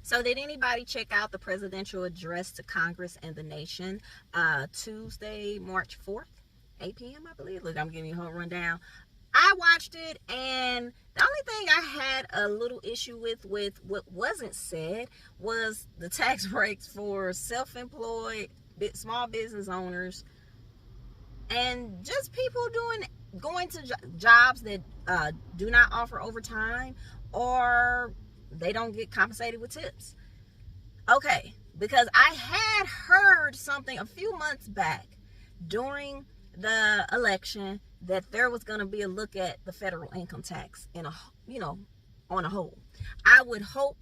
So did anybody check out the presidential address to Congress and the nation Tuesday, March 4th, 8 p.m., I believe? Look, I'm giving you a whole rundown. I watched it, and the only thing I had a little issue with what wasn't said was the tax breaks for self-employed small business owners and just people going to jobs that do not offer overtime, or they don't get compensated with tips. Okay, because I had heard something a few months back during the election that there was going to be a look at the federal income tax on a whole. I would hope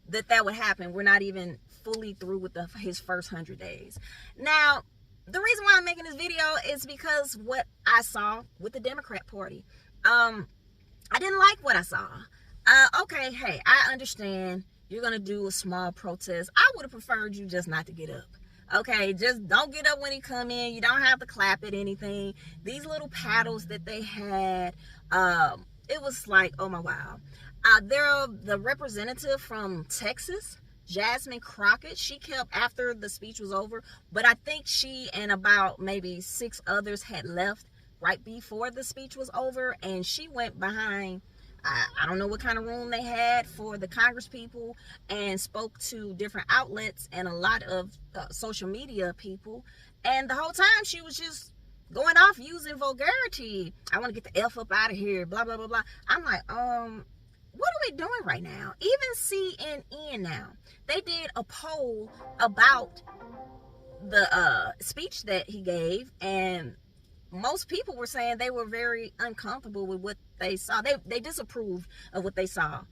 that would happen. We're not even fully through with his first 100 days. Now, the reason why I'm making this video is because what I saw with the Democrat Party. I didn't like what I saw. Okay, hey, I understand you're going to do a small protest. I would have preferred you just not to get up. Okay, just don't get up when he come in. You don't have to clap at anything. These little paddles that they had, it was like, oh my wow. The representative from Texas, Jasmine Crockett, she kept after the speech was over, but I think she and about maybe 6 others had left right before the speech was over, and she went behind, I don't know what kind of room they had for the Congress people, and spoke to different outlets and a lot of social media people, and the whole time she was just going off using vulgarity. I want to get the F up out of here, blah blah blah blah. I'm like, what are we doing right now? Even CNN now, they did a poll about the speech that he gave, and most people were saying they were very uncomfortable with what they saw. They disapproved of what they saw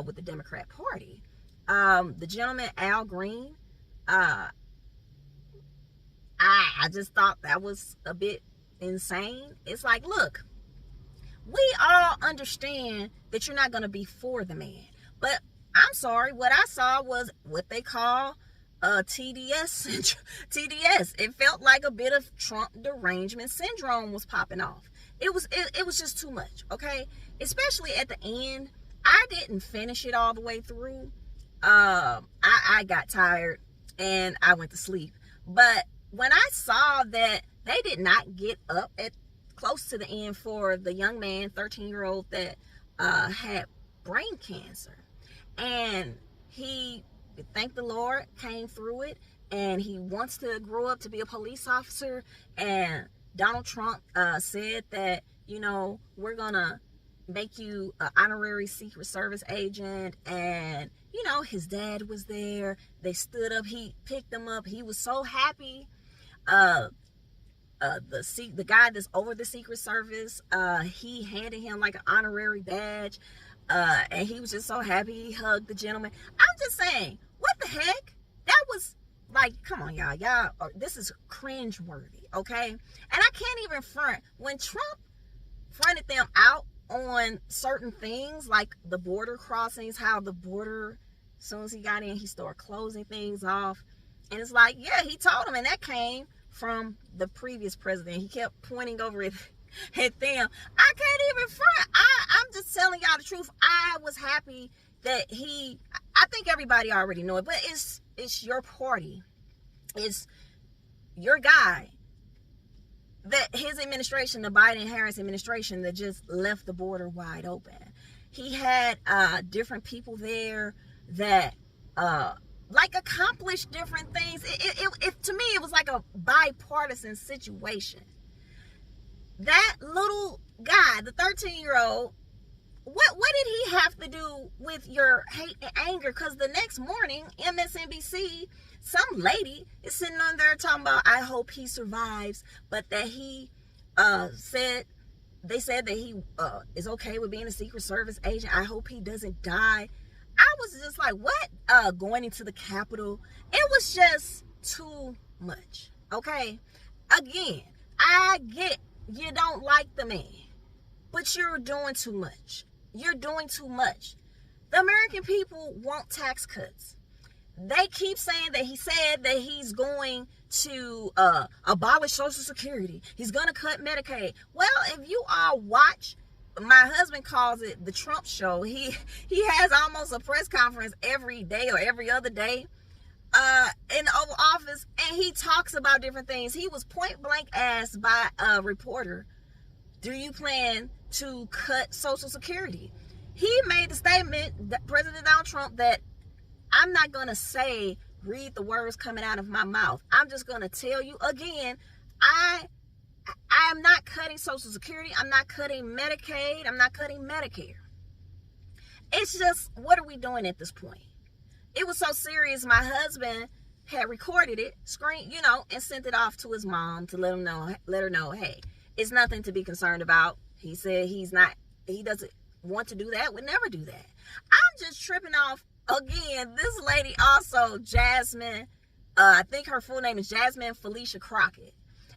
with the Democrat Party. The gentleman, Al Green, I just thought that was a bit insane. It's like, look, we all understand that you're not going to be for the man. But I'm sorry, what I saw was what they call TDS. TDS. It felt like a bit of Trump derangement syndrome was popping off. It was just too much, okay? Especially at the end. I didn't finish it all the way through. I got tired and I went to sleep. But when I saw that they did not get up at close to the end for the young man, 13-year-old, that had brain cancer, and he, thank the Lord, came through it, and he wants to grow up to be a police officer. And Donald Trump said that, we're gonna make you an honorary Secret Service agent. And his dad was there. They stood up, he picked him up, he was so happy. The guy that's over the Secret Service, he handed him like an honorary badge, and he was just so happy. He hugged the gentleman. I'm just saying, what the heck? That was like, come on, y'all, this is cringeworthy, okay? And I can't even front when Trump fronted them out on certain things like the border crossings, how the border, as soon as he got in, he started closing things off. And it's like, yeah, he told him, and that came from the previous president. He kept pointing over at them. I can't even front. I'm just telling y'all the truth. I was happy that I think everybody already know it, but it's your party. It's your guy. That his administration, the Biden-Harris administration, that just left the border wide open. He had different people there that like accomplished different things. It to me, it was like a bipartisan situation. That little guy, the 13-year-old, what did he have to do with your hate and anger? Because the next morning, MSNBC, some lady is sitting on there talking about, I hope he survives, but that he said that he is okay with being a Secret Service agent. I hope he doesn't die. I was just like, what? Going into the Capitol, it was just too much, okay? Again, I get you don't like the man, but you're doing too much. You're doing too much. The American people want tax cuts. They keep saying that he said that he's going to abolish Social Security. He's going to cut Medicaid. Well, if you all watch my husband calls it the Trump show. He has almost a press conference every day or every other day in the Oval Office, and he talks about different things. He was point blank asked by a reporter, do you plan to cut Social Security? He made the statement, that President Donald Trump, that I'm not going to say, read the words coming out of my mouth. I'm just going to tell you again, I am not cutting Social Security. I'm not cutting Medicaid. I'm not cutting Medicare. It's just, what are we doing at this point? It was so serious. My husband had recorded it, and sent it off to his mom to let her know, hey, it's nothing to be concerned about. He said he doesn't want to do that, would never do that. I'm just tripping off again. This lady also, Jasmine, I think her full name is Jasmine Felicia Crockett.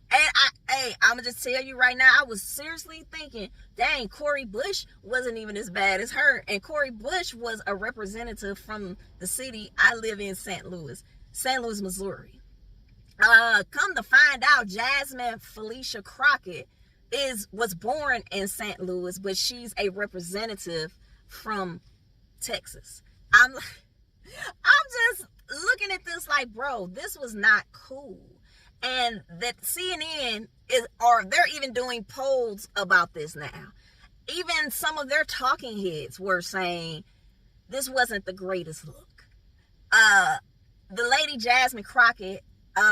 And I'm gonna just tell you right now, I was seriously thinking, dang, Cori Bush wasn't even as bad as her. And Cori Bush was a representative from the city I live in, St. Louis, Missouri. Come to find out, Jasmine Felicia Crockett was born in St. Louis, but she's a representative from Texas. I'm just looking at this like, bro, this was not cool. And that CNN they're even doing polls about this now. Even some of their talking heads were saying this wasn't the greatest look. The lady Jasmine Crockett,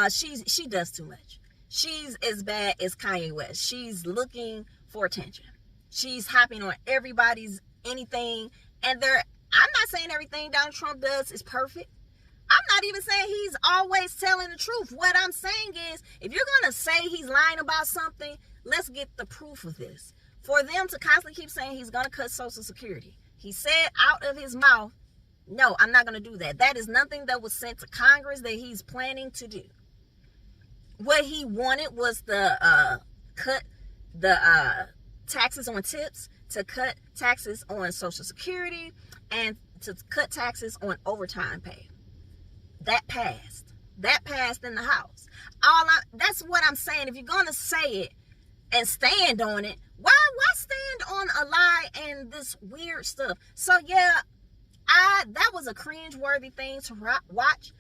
she does too much. She's as bad as Kanye West. She's looking for attention. She's hopping on everybody's anything. And I'm not saying everything Donald Trump does is perfect. I'm not even saying he's always telling the truth. What I'm saying is, if you're going to say he's lying about something, let's get the proof of this. For them to constantly keep saying he's going to cut Social Security. He said out of his mouth, no, I'm not going to do that. That is nothing that was sent to Congress that he's planning to do. What he wanted was cut the taxes on tips, to cut taxes on Social Security, and to cut taxes on overtime pay. That passed in the House. That's what I'm saying. If you're going to say it and stand on it, why stand on a lie and this weird stuff? So yeah, that was a cringe-worthy thing to watch.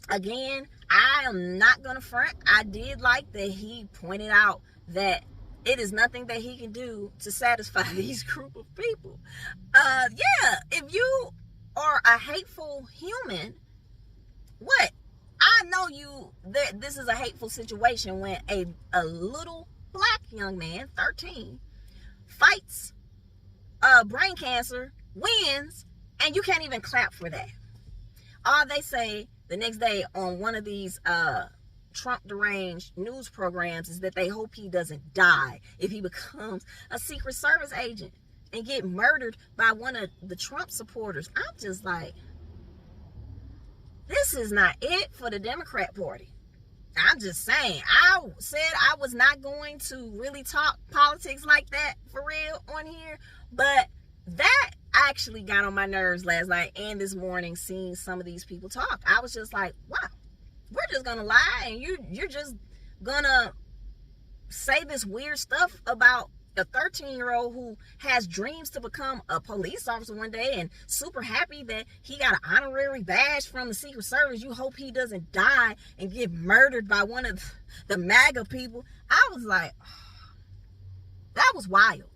Again, I am not going to front. I did like that he pointed out that it is nothing that he can do to satisfy these group of people. Yeah, if you are a hateful human, what? I know this is a hateful situation when a little black young man, 13, fights brain cancer, wins, and you can't even clap for that. All they say the next day on one of these Trump deranged news programs is that they hope he doesn't die if he becomes a Secret Service agent and get murdered by one of the Trump supporters. I'm just like, this is not it for the Democrat Party. I'm just saying, I said I was not going to really talk politics like that for real on here, but that actually got on my nerves last night and this morning, seeing some of these people talk. I was just like, wow, we're just gonna lie and you're just gonna say this weird stuff about a 13-year-old who has dreams to become a police officer one day and super happy that he got an honorary badge from the Secret Service. You hope he doesn't die and get murdered by one of the MAGA people. I was like, oh, that was wild.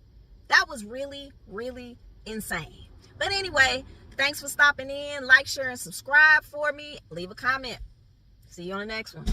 That was really, really insane. But anyway, thanks for stopping in. Like, share, and subscribe for me. Leave a comment. See you on the next one.